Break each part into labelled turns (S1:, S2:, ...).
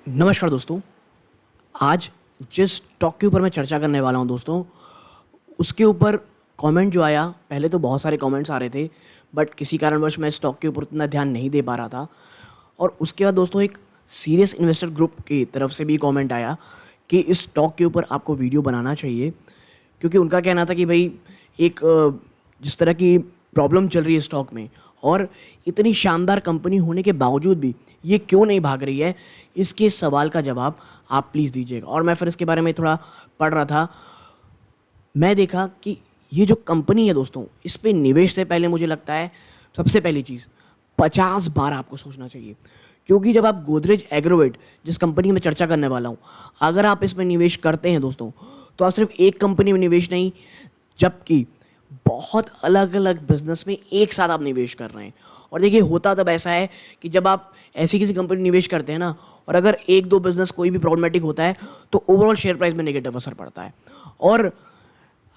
S1: नमस्कार दोस्तों। आज जिस स्टॉक के ऊपर मैं चर्चा करने वाला हूं दोस्तों, उसके ऊपर कमेंट जो आया, पहले तो बहुत सारे कमेंट्स आ रहे थे, बट किसी कारणवश मैं स्टॉक के ऊपर उतना ध्यान नहीं दे पा रहा था। और उसके बाद दोस्तों एक सीरियस इन्वेस्टर ग्रुप की तरफ से भी कमेंट आया कि इस स्टॉक के ऊपर आपको वीडियो बनाना चाहिए, क्योंकि उनका कहना था कि भाई एक जिस तरह की प्रॉब्लम चल रही है स्टॉक में और इतनी शानदार कंपनी होने के बावजूद भी ये क्यों नहीं भाग रही है, इसके सवाल का जवाब आप प्लीज़ दीजिएगा। और मैं फिर इसके बारे में थोड़ा पढ़ रहा था। मैं देखा कि ये जो कंपनी है दोस्तों, इस पे निवेश से पहले मुझे लगता है सबसे पहली चीज़ 50 बार आपको सोचना चाहिए, क्योंकि जब आप गोदरेज एग्रोवेट जिस कंपनी में चर्चा करने वाला हूँ, अगर आप इसमें निवेश करते हैं दोस्तों, तो आप सिर्फ एक कंपनी में निवेश नहीं, जबकि बहुत अलग अलग बिजनेस में एक साथ आप निवेश कर रहे हैं। और देखिए, होता तब ऐसा है कि जब आप ऐसी किसी कंपनी में निवेश करते हैं ना, और अगर एक दो बिजनेस कोई भी प्रॉब्लमेटिक होता है, तो ओवरऑल शेयर प्राइस में नेगेटिव असर पड़ता है। और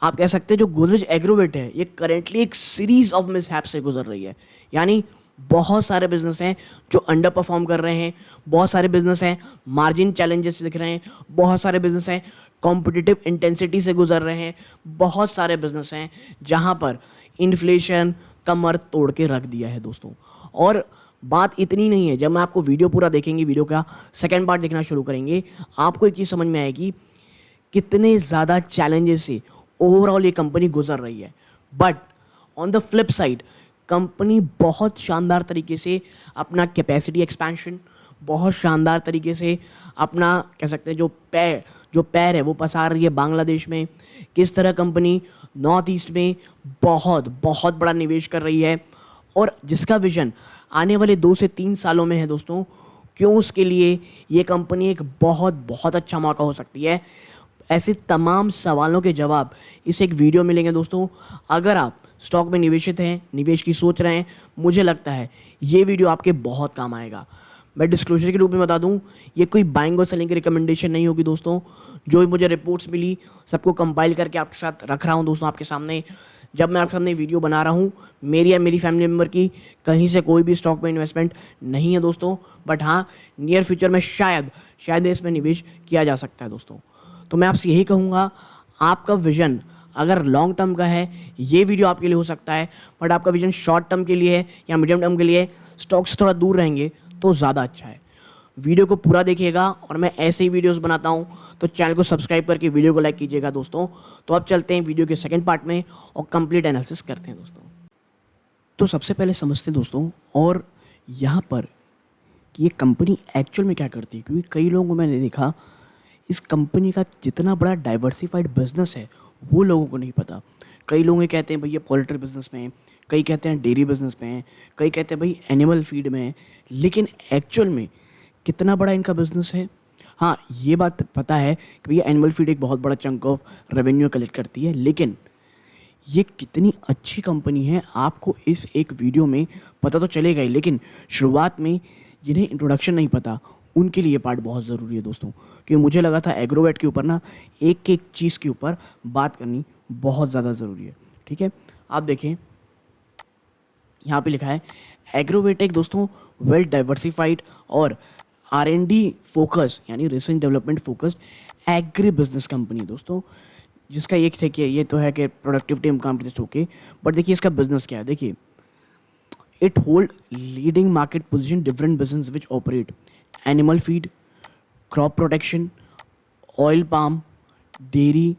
S1: आप कह सकते हैं जो गोदरेज एग्रोवेट है, ये करेंटली एक सीरीज ऑफ मिसहैप से गुजर रही है। यानी बहुत सारे बिजनेस हैं जो अंडर परफॉर्म कर रहे हैं, बहुत सारे बिजनेस हैं मार्जिन चैलेंजेस दिख रहे हैं, बहुत सारे बिजनेस हैं कॉम्पिटिटिव इंटेंसिटी से गुजर रहे हैं, बहुत सारे बिजनेस हैं जहां पर इन्फ्लेशन कमर तोड़ के रख दिया है दोस्तों। और बात इतनी नहीं है, जब मैं आपको वीडियो पूरा देखेंगे, वीडियो का सेकंड पार्ट देखना शुरू करेंगे, आपको एक चीज़ समझ में आएगी कितने ज़्यादा चैलेंजेस से ओवरऑल ये कंपनी गुजर रही है। But on the flip side, company बहुत शानदार तरीके से अपना कैपेसिटी एक्सपेंशन, बहुत शानदार तरीके से अपना कह सकते हैं जो पैर है वो पसार रही है बांग्लादेश में। किस तरह कंपनी नॉर्थ ईस्ट में बहुत बहुत बड़ा निवेश कर रही है, और जिसका विजन आने वाले 2 से 3 सालों में है दोस्तों। क्यों उसके लिए ये कंपनी एक बहुत बहुत अच्छा मौका हो सकती है। ऐसे तमाम सवालों के जवाब इस एक वीडियो में मिलेंगे दोस्तों। अगर आप स्टॉक में निवेशित हैं, निवेश की सोच रहे हैं, मुझे लगता है ये वीडियो आपके बहुत काम आएगा। मैं डिस्क्लोजर के रूप में बता दूं, ये कोई बाइंग और सेलिंग की रिकमेंडेशन नहीं होगी दोस्तों। जो भी मुझे रिपोर्ट्स मिली, सबको कंपाइल करके आपके साथ रख रहा हूं दोस्तों, आपके सामने। जब मैं आपके सामने वीडियो बना रहा हूँ, मेरी या मेरी फैमिली मेम्बर की कहीं से कोई भी स्टॉक में इन्वेस्टमेंट नहीं है दोस्तों। बट हाँ, नियर फ्यूचर में शायद इसमें निवेश किया जा सकता है दोस्तों। तो मैं आपसे यही कहूँगा, आपका विजन अगर लॉन्ग टर्म का है, ये वीडियो आपके लिए हो सकता है। बट आपका विजन शॉर्ट टर्म के लिए है या मीडियम टर्म के लिए, स्टॉक से थोड़ा दूर रहेंगे तो ज़्यादा अच्छा है। वीडियो को पूरा देखिएगा, और मैं ऐसे ही वीडियोस बनाता हूँ, तो चैनल को सब्सक्राइब करके वीडियो को लाइक कीजिएगा दोस्तों। तो अब चलते हैं वीडियो के सेकंड पार्ट में और कंप्लीट एनालिसिस करते हैं दोस्तों। तो सबसे पहले समझते हैं दोस्तों, और यहाँ पर कि ये कंपनी एक्चुअल में क्या करती है, क्योंकि कई लोगों को मैंने देखा इस कंपनी का जितना बड़ा डाइवर्सिफाइड बिजनेस है वो लोगों को नहीं पता। कई लोग ये कहते हैं भैया पोल्ट्री बिजनेस में है, कई कहते हैं डेयरी बिजनेस में है, कई कहते हैं भाई एनिमल फीड में है, लेकिन एक्चुअल में कितना बड़ा इनका बिजनेस है। हाँ, ये बात पता है कि भैया एनिमल फीड एक बहुत बड़ा चंक ऑफ रेवेन्यू कलेक्ट करती है, लेकिन ये कितनी अच्छी कंपनी है आपको इस एक वीडियो में पता तो चलेगा ही। लेकिन शुरुआत में जिन्हें इंट्रोडक्शन नहीं पता, उनके लिए पार्ट बहुत ज़रूरी है दोस्तों। क्योंकि मुझे लगा था एग्रोवेट के ऊपर ना एक एक चीज़ के ऊपर बात करनी बहुत ज़्यादा ज़रूरी है। ठीक है, आप देखें यहाँ पे लिखा है एग्रोवेट एक दोस्तों वेल डाइवर्सिफाइड और R&D फोकस यानी research development focused agri business company दोस्तों, जिसका ये देखिए, ये तो है कि प्रोडक्टिविटी कॉम्पिटिस्ट होके, बट देखिए इसका बिजनेस क्या है। देखिए, it hold leading market position different business which operate animal feed, crop protection, oil palm, dairy,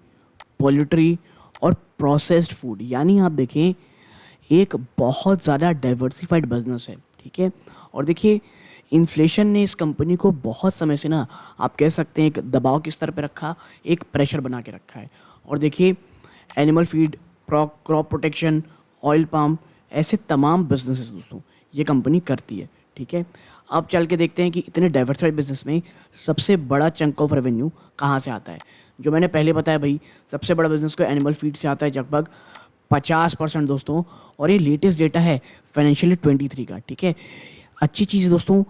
S1: poultry और प्रोसेस्ड फूड। यानी आप देखें एक बहुत ज़्यादा डाइवर्सिफाइड बिजनेस है। ठीक है, और देखिए इन्फ्लेशन ने इस कंपनी को बहुत समय से ना आप कह सकते हैं एक दबाव के स्तर पर रखा, एक प्रेशर बना के रखा है। और देखिए animal feed, crop protection, oil palm, ऐसे तमाम बिजनेसेस दोस्तों ये कंपनी करती है। ठीक है, अब चल के देखते हैं कि इतने डाइवर्सिफाइड बिजनेस में सबसे बड़ा चंक ऑफ रेवेन्यू कहाँ से आता है। जो मैंने पहले बताया भाई, सबसे बड़ा बिजनेस को एनिमल फीड से आता है लगभग 50% दोस्तों, और ये लेटेस्ट डेटा है फाइनेंशियल 23 का। ठीक है, अच्छी चीज़ है दोस्तों,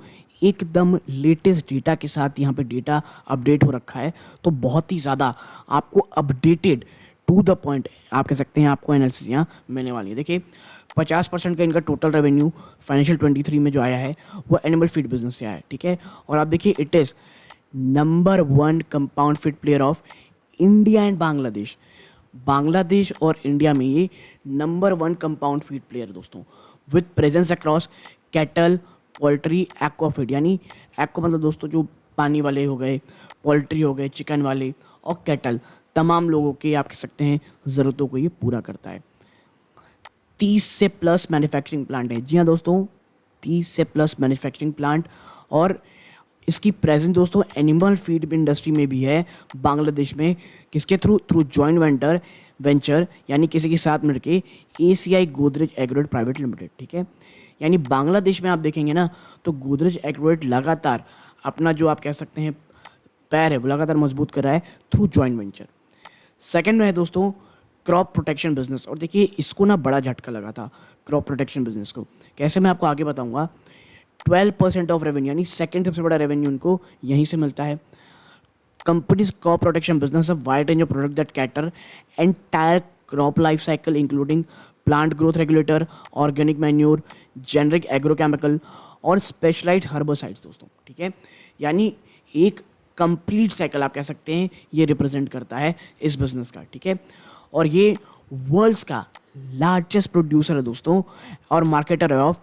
S1: एकदम लेटेस्ट डेटा के साथ यहाँ पे डेटा अपडेट हो रखा है, तो बहुत ही ज़्यादा आपको अपडेटेड टू द पॉइंट आप कह सकते हैं आपको एनालिसिस यहाँ मिलने वाली है। देखिए 50% का इनका टोटल रेवेन्यू फाइनेंशियल 23 में जो आया है वो एनिमल फीड बिजनेस से आया है। ठीक है, और आप देखिए it is number 1 compound feed player of India and Bangladesh. Bangladesh और इंडिया में ये नंबर 1 कंपाउंड फीड प्लेयर दोस्तों, with presence across cattle, poultry, aqua feed, यानी एक्वा मतलब दोस्तों जो पानी वाले हो गए, पोल्ट्री हो गए, चिकन वाले, और कैटल, तमाम लोगों के आप कह सकते हैं ज़रूरतों को ये पूरा करता है। 30 से प्लस मैन्युफैक्चरिंग प्लांट है। जी हाँ दोस्तों, 30 से प्लस मैन्युफैक्चरिंग प्लांट, और इसकी प्रेजेंस दोस्तों एनिमल फीड इंडस्ट्री में भी है बांग्लादेश में। किसके थ्रू? थ्रू जॉइंट वेंचर, यानी किसी के साथ मिलकर ACI Godrej Agrovet private limited. ठीक है, यानी बांग्लादेश में आप देखेंगे ना तो गोदरेज एग्रोवेट लगातार अपना जो आप कह सकते हैं पैर है वो लगातार मजबूत कर रहा है थ्रू जॉइंट वेंचर। सेकंड में है दोस्तों क्रॉप प्रोटेक्शन बिजनेस, और देखिए इसको ना बड़ा झटका लगा था क्रॉप प्रोटेक्शन बिजनेस को। कैसे, मैं आपको आगे बताऊंगा। 12% ऑफ रेवेन्यू, यानी सेकंड सबसे बड़ा रेवेन्यू उनको यहीं से मिलता है। Companies crop protection business a wide range of product that cater entire crop life cycle including plant growth regulator, organic manure, generic agrochemical और स्पेशलाइज्ड हर्बोसाइड्स दोस्तों। ठीक है, यानी एक कंप्लीट साइकिल आप कह सकते हैं ये रिप्रेजेंट करता है इस बिजनेस का। ठीक है, और ये वर्ल्ड्स का लार्जेस्ट प्रोड्यूसर है दोस्तों और मार्केटर है ऑफ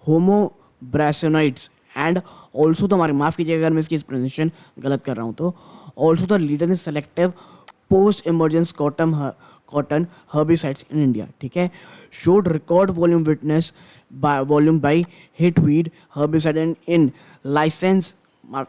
S1: होमोब्रासिनोइड्स एंड ऑल्सो तो हमारे माफ़ कीजिएगा अगर मैं इसकी प्रोनाउंसिएशन गलत कर रहा हूँ, तो also the leader in selective post emergence cotton herbicides in India. ठीक है, showed record volume by Hitweed herbicide and in license,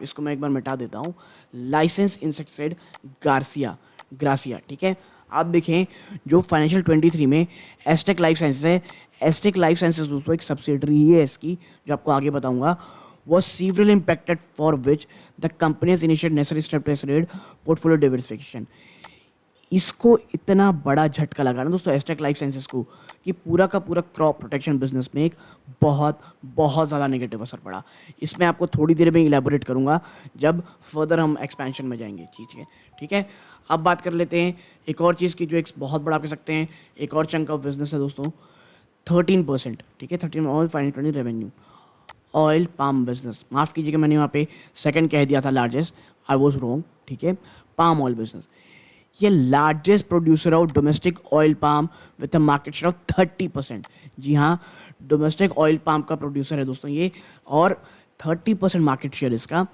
S1: इसको मैं एक बार मिटा देता हूँ, लाइसेंस इंसेक्टिसाइड ग्रासिया। ठीक है, आप देखें जो फाइनेंशियल 23 में एस्टेक लाइफ साइंसेज है, एस्टेक लाइफ साइंसेज दोस्तों एक सब्सिडरी ही है इसकी, जो आपको आगे बताऊंगा, was severely impacted for which the company has initiated necessary steps to accelerate portfolio diversification। इसको इतना बड़ा झटका लगा ना दोस्तों एस्टेक लाइफ साइंसेज को कि पूरा का पूरा क्रॉप प्रोटेक्शन बिजनेस में एक बहुत बहुत ज़्यादा नेगेटिव असर पड़ा। इसमें आपको थोड़ी देर में इलेबोरेट करूंगा जब फर्दर हम एक्सपेंशन में जाएंगे चीज़ के। ठीक है, अब बात कर लेते हैं एक और चीज़ की जो एक बहुत बड़ा कह सकते हैं एक और चंक ऑफ बिजनेस है दोस्तों, 13%। ठीक है, 13 all financial revenue, oil palm business, माफ़ कीजिएगा मैंने वहाँ पे सेकंड कह दिया था लार्जेस्ट, आई वॉज रॉन्ग। ठीक है, पाम ऑयल बिजनेस, ये largest producer of domestic oil palm with a market share of 30%। जी हाँ, डोमेस्टिक ऑयल पाम का प्रोड्यूसर है दोस्तों ये, और 30% मार्केट शेयर इसका।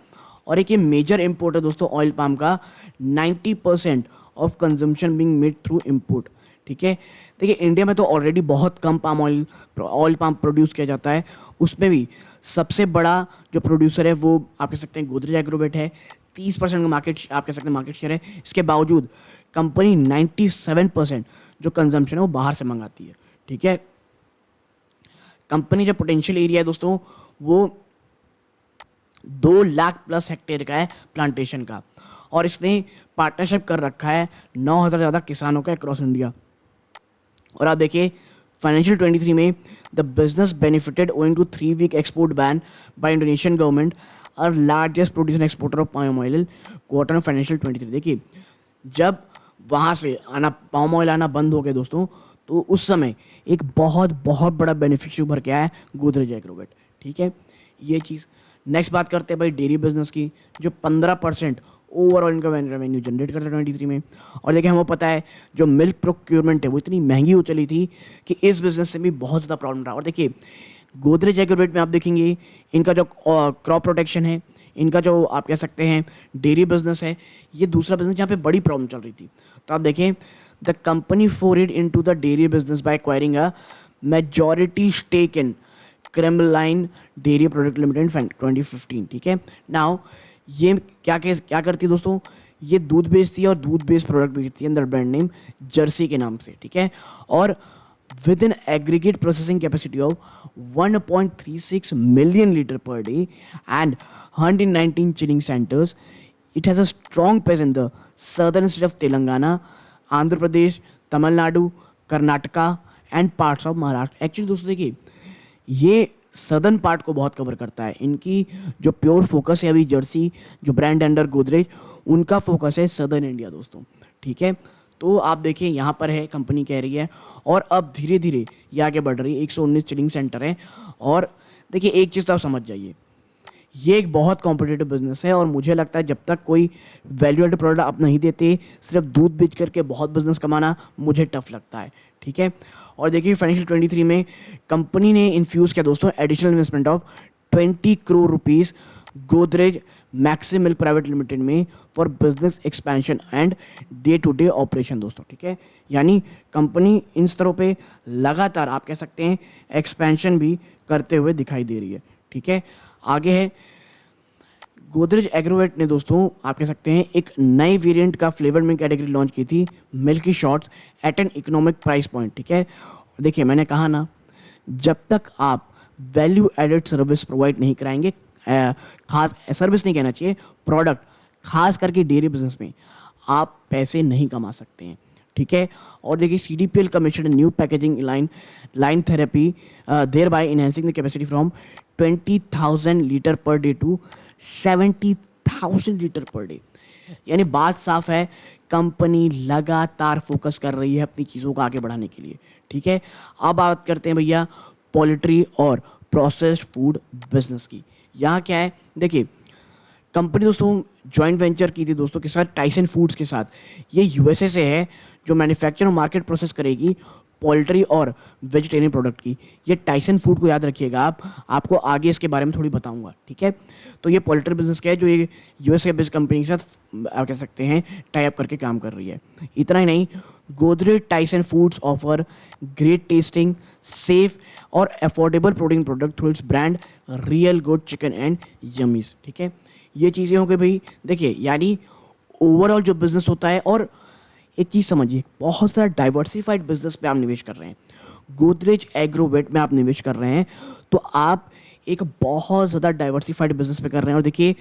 S1: और एक ये मेजर इम्पोर्ट है दोस्तों ऑयल पाम का, 90% of consumption being made through import. ठीक है, देखिए इंडिया में तो ऑलरेडी बहुत कम ऑयल पाम प्रोड्यूस किया जाता है, उसमें भी सबसे बड़ा जो प्रोड्यूसर है वो आप कह सकते हैं गोदरेज एग्रोवेट है, 30% का मार्केट आप कह सकते हैं मार्केट शेयर है। इसके बावजूद कंपनी 97% जो कंजम्पशन है वो बाहर से मंगाती है। ठीक है, कंपनी जो पोटेंशियल एरिया है दोस्तों वो 2 लाख प्लस हेक्टेयर का है प्लांटेशन का, और इसने पार्टनरशिप कर रखा है 9,000 ज़्यादा किसानों का अक्रॉस इंडिया। और आप देखिए फाइनेंशियल 23 में the business benefited owing to 3-week export ban by Indonesian government, और largest producer exporter of palm oil quarter financial 23। देखिए जब वहाँ से आना पाम ऑयल आना बंद हो गया दोस्तों, तो उस समय एक बहुत बहुत बड़ा बेनिफिशियरी उभर के आया है गोदरेज एग्रोवेट। ठीक है, ये चीज़। नेक्स्ट बात करते हैं भाई डेयरी बिजनेस की, जो 15% ओवरऑल इनका रेवेन्यू जनरेट करता है 23 में। और देखिए हमें पता है जो मिल्क प्रोक्योरमेंट है वो इतनी महंगी हो चली थी कि इस बिज़नेस से भी बहुत ज़्यादा प्रॉब्लम रहा। और देखिए गोदरेज एग्रोवेट में आप देखेंगे इनका जो क्रॉप प्रोटेक्शन है, इनका जो आप कह सकते हैं डेयरी बिजनेस है, ये दूसरा बिजनेस जहाँ पे बड़ी प्रॉब्लम चल रही थी। तो आप देखें the company forayed into the dairy business by acquiring a majority stake in Creamline Dairy Product Limited in 2015। ठीक है, नाउ ये क्या करती है दोस्तों, ये दूध बेचती है और दूध बेस्ड प्रोडक्ट बेचती है अंदर ब्रांड नेम जर्सी के नाम से। ठीक है, और with in aggregate processing capacity of 1.36 million litre per day and 119 chilling centres, it has a strong presence in the southern state of Telangana, Andhra Pradesh, Tamil Nadu, Karnataka and parts of Maharashtra. Actually दोस्तों देखिए ये सदर्न पार्ट को बहुत कवर करता है, इनकी जो प्योर फोकस है अभी जर्सी जो ब्रांड अंडर गोदरेज, उनका फोकस है सदर्न इंडिया दोस्तों। ठीक है, तो आप देखिए यहाँ पर है कंपनी कह रही है, और अब धीरे धीरे ये आगे बढ़ रही है, 119 चिलिंग सेंटर है। और देखिए एक चीज़ तो आप समझ जाइए, ये एक बहुत कॉम्पिटिटिव बिजनेस है और मुझे लगता है जब तक कोई वैल्यू एडेड प्रोडक्ट आप नहीं देते, सिर्फ दूध बेच करके बहुत बिजनेस कमाना मुझे टफ लगता है, ठीक है। और देखिए फाइनेंशियल 23 में कंपनी ने इन्फ्यूज़ किया दोस्तों additional investment of 20 crore rupees Godrej Maxim Milk Private Limited में for business expansion and day to day operation दोस्तों, ठीक है। यानी कंपनी इन स्तरों पे लगातार आप कह सकते हैं एक्सपेंशन भी करते हुए दिखाई दे रही है, ठीक है। आगे है गोदरेज एग्रोवेट ने दोस्तों आप कह सकते हैं एक नई वेरिएंट का फ्लेवर्ड मिल्क कैटेगरी लॉन्च की थी, milky shots eight an economic price point, ठीक है। देखिए मैंने कहा ना, जब तक आप वैल्यू एडेड सर्विस प्रोवाइड नहीं कराएंगे, खास सर्विस नहीं कहना चाहिए, प्रोडक्ट, खास करके डेयरी बिजनेस में आप पैसे नहीं कमा सकते हैं, ठीक है। और देखिए CDPL commission new packaging line therapy there by enhancing the capacity from 20,000 litre per day to 70,000 litre per day. यानी बात साफ है, कंपनी लगातार फोकस कर रही है अपनी चीज़ों को आगे बढ़ाने के लिए, ठीक है। अब बात करते हैं भैया पोल्ट्री और प्रोसेस्ड फूड बिजनेस की। यहाँ क्या है, देखिए कंपनी दोस्तों जॉइंट वेंचर की थी दोस्तों के साथ, टाइसन फूड्स के साथ। ये USA से है जो मैन्युफैक्चर और मार्केट प्रोसेस करेगी पोल्ट्री और वेजिटेरियन प्रोडक्ट की। ये टाइसन फूड को याद रखिएगा आप, आपको आगे इसके बारे में थोड़ी बताऊंगा, ठीक है। तो ये पोल्ट्री बिजनेस क्या है जो ये USA बेस्ड कंपनी के साथ आप कह सकते हैं टाई अप करके काम कर रही है। इतना ही नहीं, Godrej Tyson Foods offer great tasting, safe और affordable protein product through its brand Real Good Chicken and Yummiez, ठीक है। ये चीज़ें हो गई भाई। देखिए यानी ओवरऑल जो बिजनेस होता है, और एक चीज़ समझिए, बहुत सारा डाइवर्सिफाइड बिजनेस पे आप निवेश कर रहे हैं, गोदरेज एग्रोवेट में आप निवेश कर रहे हैं, तो आप एक बहुत ज़्यादा डाइवर्सिफाइड बिजनेस पे कर रहे हैं। और देखिए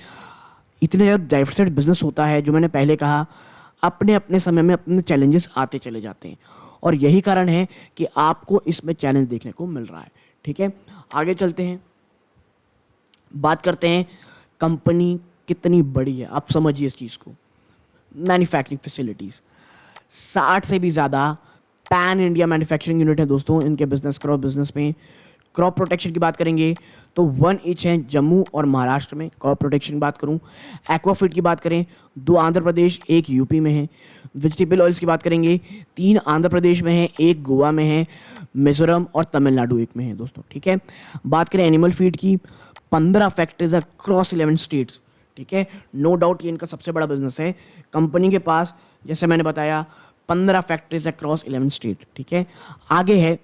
S1: इतने ज़्यादा डाइवर्सिफाइड बिजनेस होता है, जो मैंने पहले कहा, अपने अपने समय में अपने चैलेंजेस आते चले जाते हैं, और यही कारण है कि आपको इसमें चैलेंज देखने को मिल रहा है, ठीक है। आगे चलते हैं, बात करते हैं कंपनी कितनी बड़ी है। आप समझिए इस चीज़ को, मैन्युफैक्चरिंग फैसिलिटीज़ 60 से भी ज़्यादा पैन इंडिया मैन्युफैक्चरिंग यूनिट है दोस्तों इनके बिजनेस क्रॉप बिजनेस में। क्रॉप प्रोटेक्शन की बात करेंगे तो 1 ईच है जम्मू और महाराष्ट्र में क्रॉप प्रोटेक्शन की बात करूं। एक्वाफीड की बात करें 2 आंध्र प्रदेश 1 यूपी में है। वेजिटेबल ऑयल्स की बात करेंगे 3 आंध्र प्रदेश में है, 1 गोवा में है, मिजोरम और तमिलनाडु 1 में है दोस्तों, ठीक है। बात करें एनिमल फीड की, 15 फैक्ट्रीज अक्रॉस 11 स्टेट्स, ठीक है। नो डाउट ये इनका सबसे बड़ा बिजनेस है। कंपनी के पास जैसे मैंने बताया 15 फैक्ट्रीज अक्रॉस 11 स्टेट, ठीक है। आगे है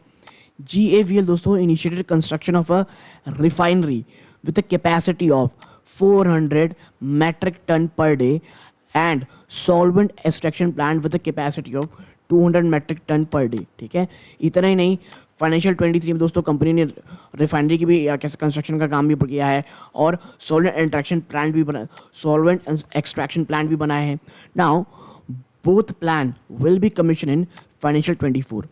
S1: GAVL दोस्तों initiated construction of a refinery with a capacity of 400 metric ton per day and solvent extraction plant with a capacity of 200 metric ton per day, ठीक है। इतना ही नहीं, फाइनेंशियल 23 में दोस्तों कंपनी ने रिफाइनरी की भी कंस्ट्रक्शन का काम भी किया है और सॉल्वेंट एक्सट्रैक्शन प्लांट भी बनाए हैं। Now both plan will be commission in financial 24।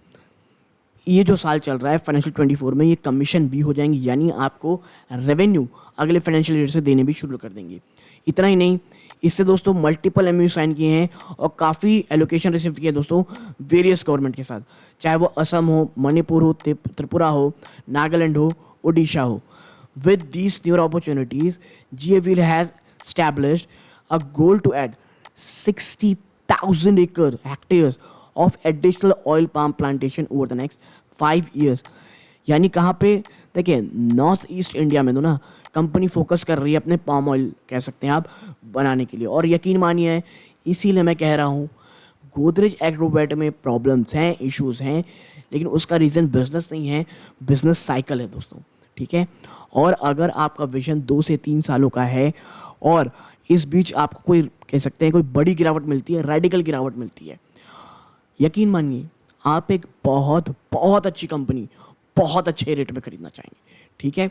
S1: ये जो साल चल रहा है फाइनेंशियल 24 में ये कमीशन भी हो जाएंगे, यानी आपको रेवेन्यू अगले फाइनेंशियल ईयर से देने भी शुरू कर देंगे। इतना ही नहीं, इससे दोस्तों मल्टीपल MOU साइन किए हैं और काफ़ी एलोकेशन रिसीव किए दोस्तों वेरियस गवर्नमेंट के साथ, चाहे वो असम हो, मणिपुर हो, त्रिपुरा हो, नागालैंड हो, उड़ीसा हो। With these new opportunities GAVL has established a goal to add 60,000 hectares of additional oil palm plantation over the next 5 years। यानी कहाँ पे, देखिए नॉर्थ ईस्ट इंडिया में तो ना कंपनी फोकस कर रही है अपने पाम ऑयल कह सकते हैं आप बनाने के लिए। और यकीन मानिए इसीलिए मैं कह रहा हूँ गोदरेज एग्रोवेट में प्रॉब्लम्स हैं, इश्यूज हैं, लेकिन उसका रीज़न बिजनेस नहीं है, बिजनेस साइकिल है दोस्तों, ठीक है। और अगर आपका विजन 2 से 3 सालों का है और इस बीच आपको कोई कह सकते हैं कोई बड़ी गिरावट मिलती है, रेडिकल गिरावट मिलती है, यकीन मानिए आप एक बहुत बहुत अच्छी कंपनी बहुत अच्छे रेट में खरीदना चाहेंगे, ठीक है।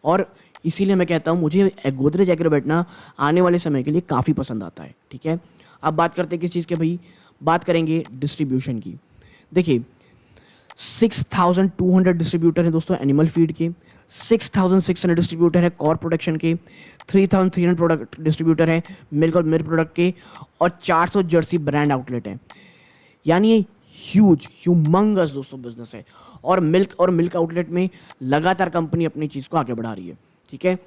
S1: और इसीलिए मैं कहता हूँ मुझे गोदरेज एग्रोवेट ना आने वाले समय के लिए काफ़ी पसंद आता है, ठीक है। अब बात करते हैं किस चीज़ के भाई, बात करेंगे डिस्ट्रीब्यूशन की। देखिए 6,200 डिस्ट्रीब्यूटर हैं दोस्तों एनिमल फीड के, 6,600 डिस्ट्रीब्यूटर है कॉर प्रोडक्शन के, 3,300 प्रोडक्ट डिस्ट्रीब्यूटर है मिल्क और मिल्क प्रोडक्ट के, और 400 जर्सी ब्रांड आउटलेट है। यानी ये ह्यूमंगस दोस्तों बिजनेस है, और मिल्क आउटलेट में लगातार कंपनी अपनी चीज़ को आगे बढ़ा रही है, ठीक है।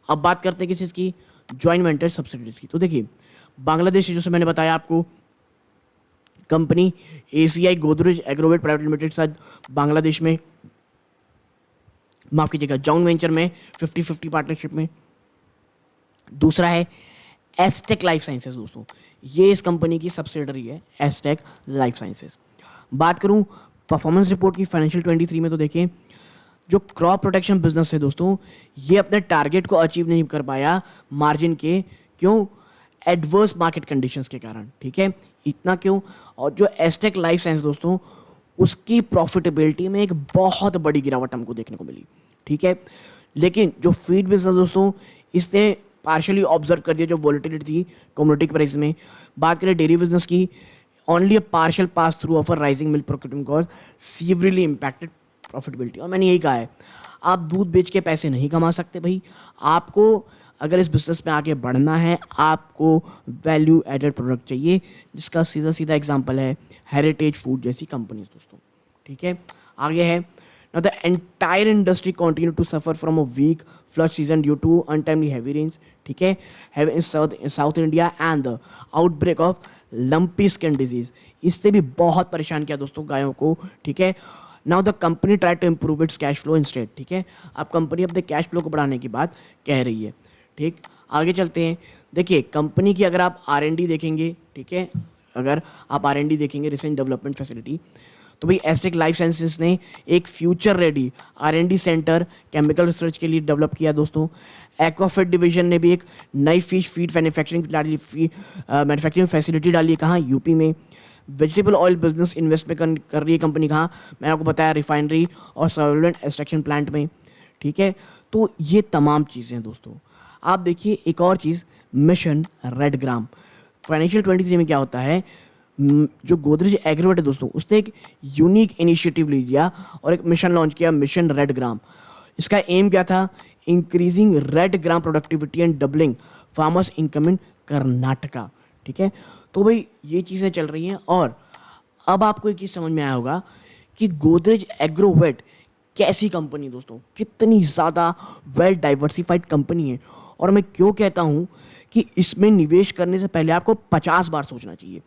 S1: अब बात करते हैं किस चीज़ की, जॉइंट वेंचर सब्सिडीज की। तो देखिए बांग्लादेश जैसे मैंने बताया आपको, company ACI Godrej Agrovet private limited साथ बांग्लादेश में, माफ कीजिएगा जॉइंट वेंचर में 50-50 पार्टनरशिप में। दूसरा है एस्टेक लाइफ साइंसेज दोस्तों, ये इस कंपनी की सब्सिडरी है एस्टेक लाइफ साइंसेज। बात करूं परफॉर्मेंस रिपोर्ट की फाइनेंशियल 23 में, तो देखें जो क्रॉप प्रोटेक्शन बिजनेस है दोस्तों, ये अपने टारगेट को अचीव नहीं कर पाया मार्जिन के, क्यों, एडवर्स मार्केट कंडीशंस के कारण, ठीक है, इतना क्यों। और जो एस्टेक लाइफ साइंस दोस्तों, उसकी प्रॉफिटेबिलिटी में एक बहुत बड़ी गिरावट हमको देखने को मिली, ठीक है। लेकिन जो फीड बिजनेस दोस्तों, इसने पार्शियली ऑब्जर्व कर दिया जो वॉलेटिलिटी थी कमोडिटी प्राइस में। बात करें डेयरी बिजनेस की, only a partial pass through of a rising milk procurement cost severely impacted profitability. और मैंने यही कहा है, आप दूध बेच के पैसे नहीं कमा सकते भाई, आपको अगर इस बिजनेस में आगे बढ़ना है, आपको वैल्यू एडेड प्रोडक्ट चाहिए, जिसका सीधा सीधा एग्जांपल है हेरिटेज फूड जैसी कंपनीज दोस्तों, ठीक है। आगे है, now the entire industry continued to suffer from a weak flood season due to untimely heavy rains, ठीक है, in South India and the outbreak of lumpy skin disease, इससे भी बहुत परेशान किया दोस्तों गायों को, ठीक है। Now the company try to improve its cash flow instead, ठीक है, अब कंपनी अपने कैश फ्लो को बढ़ाने की बात कह रही है, ठीक। आगे चलते हैं, देखिए कंपनी की अगर आप R&D देखेंगे, ठीक है, अगर आप R&D देखेंगे रिसर्च डेवलपमेंट फैसिलिटी, तो भाई एस्टेक लाइफ साइंसेज ने एक future ready R&D centre chemical research के लिए डेवलप किया दोस्तों। एक्वाफिड डिवीजन ने भी एक नई फिश फीड मैन्युफैक्चरिंग फैसिलिटी डाली है, कहाँ, यूपी में। वेजिटेबल ऑयल बिजनेस इन्वेस्टमेंट कर रही है कंपनी, कहाँ, मैंने आपको बताया रिफाइनरी और सॉल्वेंट एक्सट्रैक्शन प्लांट में, ठीक है। तो ये तमाम चीज़ें हैं दोस्तों। आप देखिए एक और चीज़, मिशन रेड ग्राम, फाइनेंशियल 23 में क्या होता है, जो गोदरेज एग्रोवेट है दोस्तों, उसने एक यूनिक इनिशिएटिव लिया और एक मिशन लॉन्च किया, मिशन रेड ग्राम। इसका एम क्या था, increasing red gram productivity and doubling farmers income in Karnataka, ठीक है। तो भाई ये चीज़ें चल रही हैं। और अब आपको एक चीज़ समझ में आया होगा कि गोदरेज एग्रोवेट कैसी कंपनी दोस्तों, कितनी ज़्यादा वेल डाइवर्सिफाइड कंपनी है। और मैं क्यों कहता हूँ कि इसमें निवेश करने से पहले आपको 50 बार सोचना चाहिए,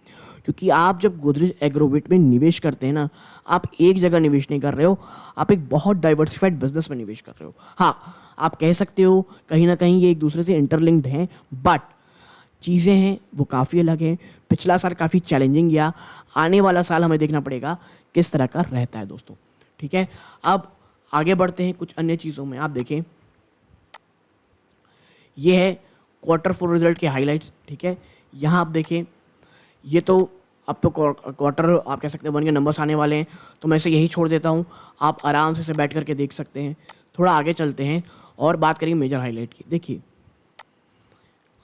S1: क्योंकि आप जब गोदरेज एग्रोवेट में निवेश करते हैं ना, आप एक जगह निवेश नहीं कर रहे हो, आप एक बहुत डाइवर्सिफाइड बिजनेस में निवेश कर रहे हो। हाँ, आप कह सकते हो कहीं ना कहीं ये एक दूसरे से इंटरलिंक्ड हैं, बट चीज़ें हैं वो काफ़ी अलग हैं। पिछला साल काफ़ी चैलेंजिंग गया, आने वाला साल हमें देखना पड़ेगा किस तरह का रहता है दोस्तों, ठीक है। अब आगे बढ़ते हैं कुछ अन्य चीज़ों में। आप देखें, ये है Q4 रिजल्ट के हाइलाइट्स, ठीक है। यहाँ आप देखें, ये तो अब तो क्वार्टर आप कह सकते हैं 1 के नंबर्स आने वाले हैं, तो मैं इसे यही छोड़ देता हूँ, आप आराम से इसे बैठ करके देख सकते हैं। थोड़ा आगे चलते हैं और बात करेंगे मेजर हाईलाइट की। देखिए,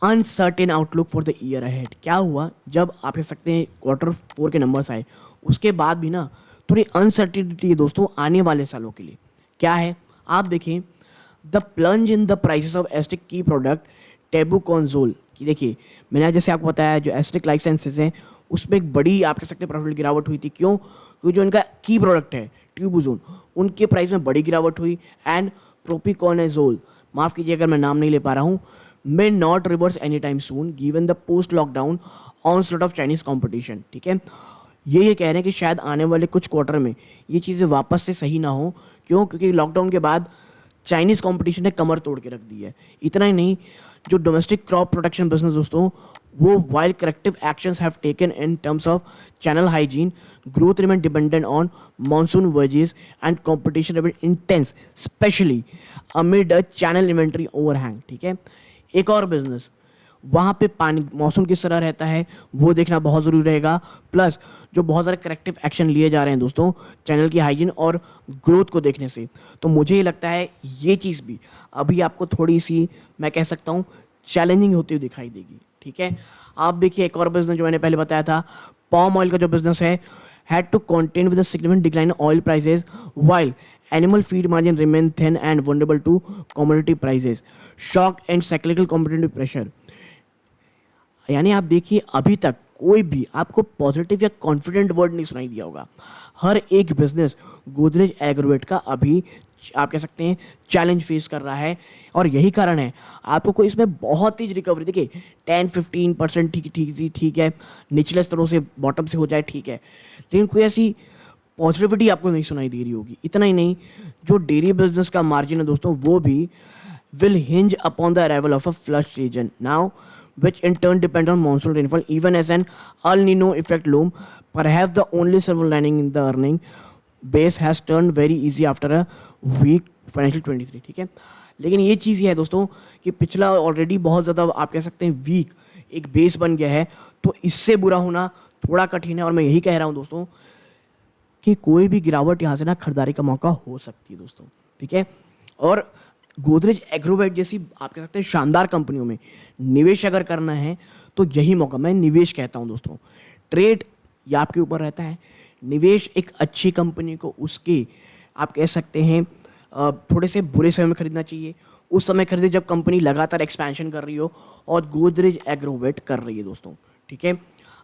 S1: uncertain outlook for the year ahead. क्या हुआ, जब आप कह सकते हैं Q4 के नंबर्स आए, उसके बाद भी ना थोड़ी अनसर्टिनिटी है दोस्तों आने वाले सालों के लिए। क्या है, आप देखें, the plunge in the prices of asterisk की प्रोडक्ट टेबुकोनजोल की। देखिए, मैंने जैसे आपको बताया जो एस्टिक लाइफ साइंसेज हैं, उसमें एक बड़ी आप कह सकते हैं प्रॉफिट गिरावट हुई थी। क्यों, क्योंकि जो इनका की प्रोडक्ट है ट्यूबुजोन, उनके प्राइस में बड़ी गिरावट हुई। एंड प्रोपिकोनाजोल, माफ़ कीजिए अगर मैं नाम नहीं ले पा रहा हूँ, may not reverse any time soon given the post lockdown onslaught of Chinese competition, ठीक है। ये कह रहे हैं कि शायद आने वाले कुछ क्वार्टर में ये चीज़ें वापस से सही ना हो। क्यों, क्योंकि लॉकडाउन के बाद चाइनीज़ कंपटीशन ने कमर तोड़ के रख दी है। इतना ही नहीं, जो डोमेस्टिक क्रॉप प्रोटेक्शन बिजनेस दोस्तों, वो while corrective actions have taken in terms of channel hygiene, growth remain dependent on monsoon voyages and competition remain intense specially amid a channel inventory overhang, ठीक है। एक और बिजनेस, वहाँ पे पानी मौसम किस तरह रहता है वो देखना बहुत ज़रूरी रहेगा। प्लस जो बहुत सारे करेक्टिव एक्शन लिए जा रहे हैं दोस्तों चैनल की हाइजीन और ग्रोथ को देखने से, तो मुझे ये लगता है ये चीज़ भी अभी आपको थोड़ी सी, मैं कह सकता हूँ, चैलेंजिंग होती हुई दिखाई देगी, ठीक है। आप देखिए एक और बिजनेस जो मैंने पहले बताया था, पॉम ऑयल का जो बिजनेस है, had to contend with significant decline oil prices while animal feed margin remain thin and vulnerable to commodity prices, shock and cyclical competitive pressure. यानी आप देखिए अभी तक कोई भी आपको पॉजिटिव या कॉन्फिडेंट वर्ड नहीं सुनाई दिया होगा। हर एक बिजनेस गोदरेज एग्रोवेट का अभी आप कह सकते हैं चैलेंज फेस कर रहा है, और यही कारण है आपको कोई इसमें बहुत तेज रिकवरी, देखिए 10-15% ठीक है, निचले स्तरों से बॉटम से हो जाए ठीक है, लेकिन कोई ऐसी पॉजिटिविटी आपको नहीं सुनाई दे रही होगी। इतना ही नहीं, जो डेयरी बिजनेस का मार्जिन है दोस्तों वो भी will hinge upon the arrival of a flush region now, which in turn depend on monsoon rainfall even as an El Nino effect loom. Perhaps the only silver lining in the earning base has turned very easy after a weak financial 23, ठीक है। लेकिन ये चीज़ ये है दोस्तों कि पिछला already बहुत ज़्यादा आप कह सकते हैं वीक एक बेस बन गया है, तो इससे बुरा होना थोड़ा कठिन है। और मैं यही कह रहा हूँ दोस्तों कि कोई भी गिरावट यहाँ से ना खरीदारी का मौका हो सकती है दोस्तों, ठीक है। और गोदरेज एग्रोवेट जैसी आप कह सकते हैं शानदार कंपनियों में निवेश अगर करना है तो यही मौका, मैं निवेश कहता हूं दोस्तों। ट्रेड ये आपके ऊपर रहता है, निवेश एक अच्छी कंपनी को उसके आप कह सकते हैं थोड़े से बुरे समय में खरीदना चाहिए। उस समय खरीदे जब कंपनी लगातार एक्सपेंशन कर रही हो, और गोदरेज एग्रोवेट कर रही है दोस्तों, ठीक है।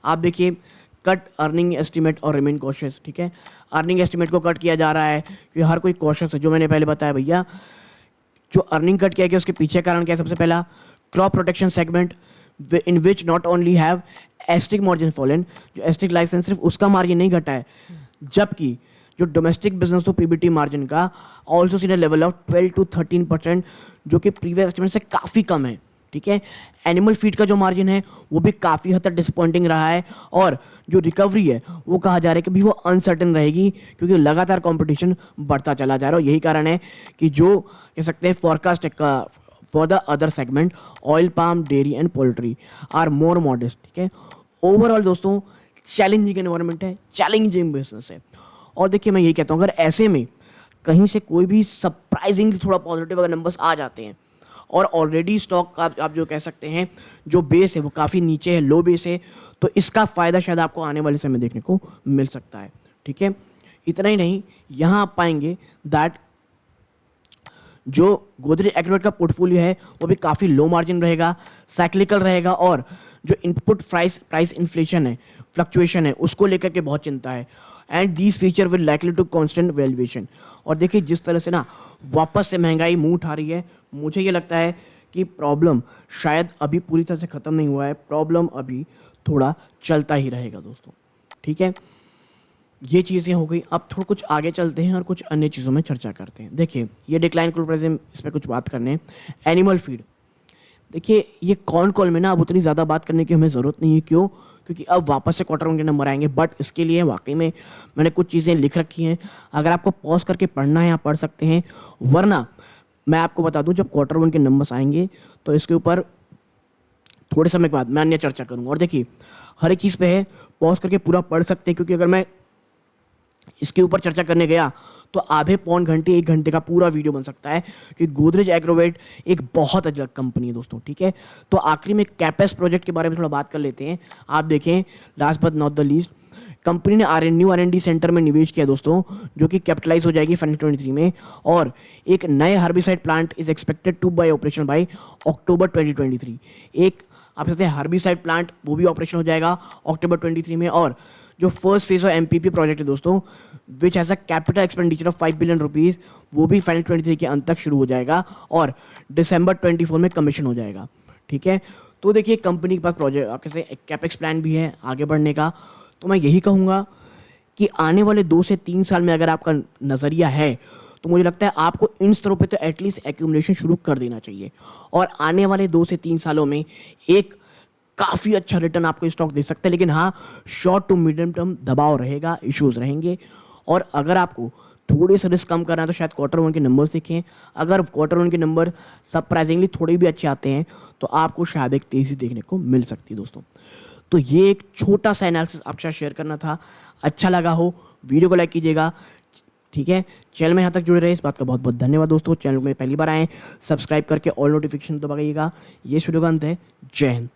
S1: आप देखिए कट अर्निंग एस्टीमेट और रिमेन कॉशियस, ठीक है। अर्निंग एस्टीमेट को कट किया जा रहा है क्योंकि हर कोई कॉशियस है, जो मैंने पहले बताया भैया। जो अर्निंग कट किया गया उसके पीछे कारण क्या है? सबसे पहला crop protection segment in which not only have asterisk margin fallen, जो एस्टिक लाइसेंस सिर्फ उसका मार्जिन नहीं घटा है, जबकि जो डोमेस्टिक बिजनेस तो पीबीटी मार्जिन का also seen level of 12 to 13%, जो कि प्रीवियस एस्टिमेट से काफ़ी कम है, ठीक है। एनिमल फीड का जो मार्जिन है वो भी काफ़ी हद तक डिसअपॉइंटिंग रहा है, और जो रिकवरी है वो कहा जा रहा है कि भी वो अनसर्टेन रहेगी क्योंकि लगातार कंपटीशन बढ़ता चला जा रहा है। और यही कारण है कि जो कह सकते हैं फॉरकास्ट का for the other segment oil palm dairy and poultry are more modest, ठीक है। ओवरऑल दोस्तों चैलेंजिंग एनवायरनमेंट है, चैलेंजिंग बिजनेस है। और देखिए मैं यही कहता हूँ अगर ऐसे में कहीं से कोई भी सरप्राइजिंगली थोड़ा पॉजिटिव अगर नंबर्स आ जाते हैं, और ऑलरेडी स्टॉक आप जो कह सकते हैं जो बेस है वो काफ़ी नीचे है, लो बेस है, तो इसका फ़ायदा शायद आपको आने वाले समय देखने को मिल सकता है, ठीक है। इतना ही नहीं, यहाँ आप पाएंगे दैट जो गोदरेज एग्रोवेट का पोर्टफोलियो है वो भी काफ़ी लो मार्जिन रहेगा, साइक्लिकल रहेगा, और जो इनपुट प्राइस इन्फ्लेशन है, फ्लक्चुएशन है, उसको लेकर के बहुत चिंता है। And these feature will likely to constant valuation. और देखिए जिस तरह से ना वापस से महंगाई मुंह उठा रही है, मुझे ये लगता है कि प्रॉब्लम शायद अभी पूरी तरह से ख़त्म नहीं हुआ है, प्रॉब्लम अभी थोड़ा चलता ही रहेगा दोस्तों, ठीक है। ये चीज़ें हो गई, अब थोड़ा कुछ आगे चलते हैं और कुछ अन्य चीज़ों में चर्चा करते हैं। देखिए ये डिक्लाइन क्लोप्रेजिम, इस पर कुछ बात करने। एनिमल फीड, देखिए ये कॉल में ना अब उतनी ज़्यादा बात करने की हमें ज़रूरत नहीं है, क्यों? क्योंकि अब वापस से क्वार्टर वन के नंबर आएंगे, बट इसके लिए वाकई में मैंने कुछ चीज़ें लिख रखी हैं, अगर आपको पॉज करके पढ़ना है आप पढ़ सकते हैं, वरना मैं आपको बता दूं जब क्वार्टर वन के नंबर्स आएंगे तो इसके ऊपर थोड़े समय के बाद मैं अन्य चर्चा करूंगा। और देखिए हर एक चीज़ पे है, पॉज करके पूरा पढ़ सकते हैं, क्योंकि अगर मैं इसके ऊपर चर्चा करने गया तो आधे पौन घंटे 1 घंटे का पूरा वीडियो बन सकता है, कि गोदरेज एग्रोवेट एक बहुत अलग कंपनी है दोस्तों, ठीक है। तो आखिरी में कैपेस प्रोजेक्ट के बारे में थोड़ा बात कर लेते हैं। आप देखें last but not the least, company ने न्यू R&D सेंटर में निवेश किया दोस्तों, जो कि कैपिटलाइज हो जाएगी फाइनेंशियल 23 में, और एक नए herbicide plant is expected to by operation by October 2023। एक आप कहते हैं हर्बिसाइड प्लांट वो भी ऑपरेशन हो जाएगा अक्टूबर 23 में। और जो first phase of MPP project है दोस्तों, which has a capital expenditure of 5 billion rupees, वो भी फाइनेंशियल 23 के अंत तक शुरू हो जाएगा और दिसंबर 24 में कमीशन हो जाएगा, ठीक है। तो देखिए कंपनी के पास प्रोजेक्ट आप कहते हैं कैपेक्स प्लान भी है आगे बढ़ने का। तो मैं यही कहूँगा कि आने वाले 2 से 3 साल में अगर आपका नज़रिया है तो मुझे लगता है आपको इन स्तरों पे तो एटलीस्ट एक्यूमुलेशन शुरू कर देना चाहिए, और आने वाले 2 से 3 सालों में एक काफ़ी अच्छा रिटर्न आपको स्टॉक दे सकता है। लेकिन हाँ, शॉर्ट टू मीडियम टर्म दबाव रहेगा, इश्यूज रहेंगे, और अगर आपको थोड़े से रिस्क कम करना है तो शायद क्वार्टर वन के नंबर्स देखें। अगर क्वार्टर वन के नंबर सरप्राइजिंगली थोड़े भी अच्छे आते हैं तो आपको शायद एक तेज़ी देखने को मिल सकती है दोस्तों। तो ये एक छोटा सा एनालिसिस आपके साथ शेयर करना था। अच्छा लगा हो वीडियो को लाइक कीजिएगा, ठीक है। चैनल में यहाँ तक जुड़े रहे इस बात का बहुत बहुत धन्यवाद दोस्तों। चैनल में पहली बार आए सब्सक्राइब करके ऑल नोटिफिकेशन दबाइएगा। ये वीडियो का अंत है। जय हिंद।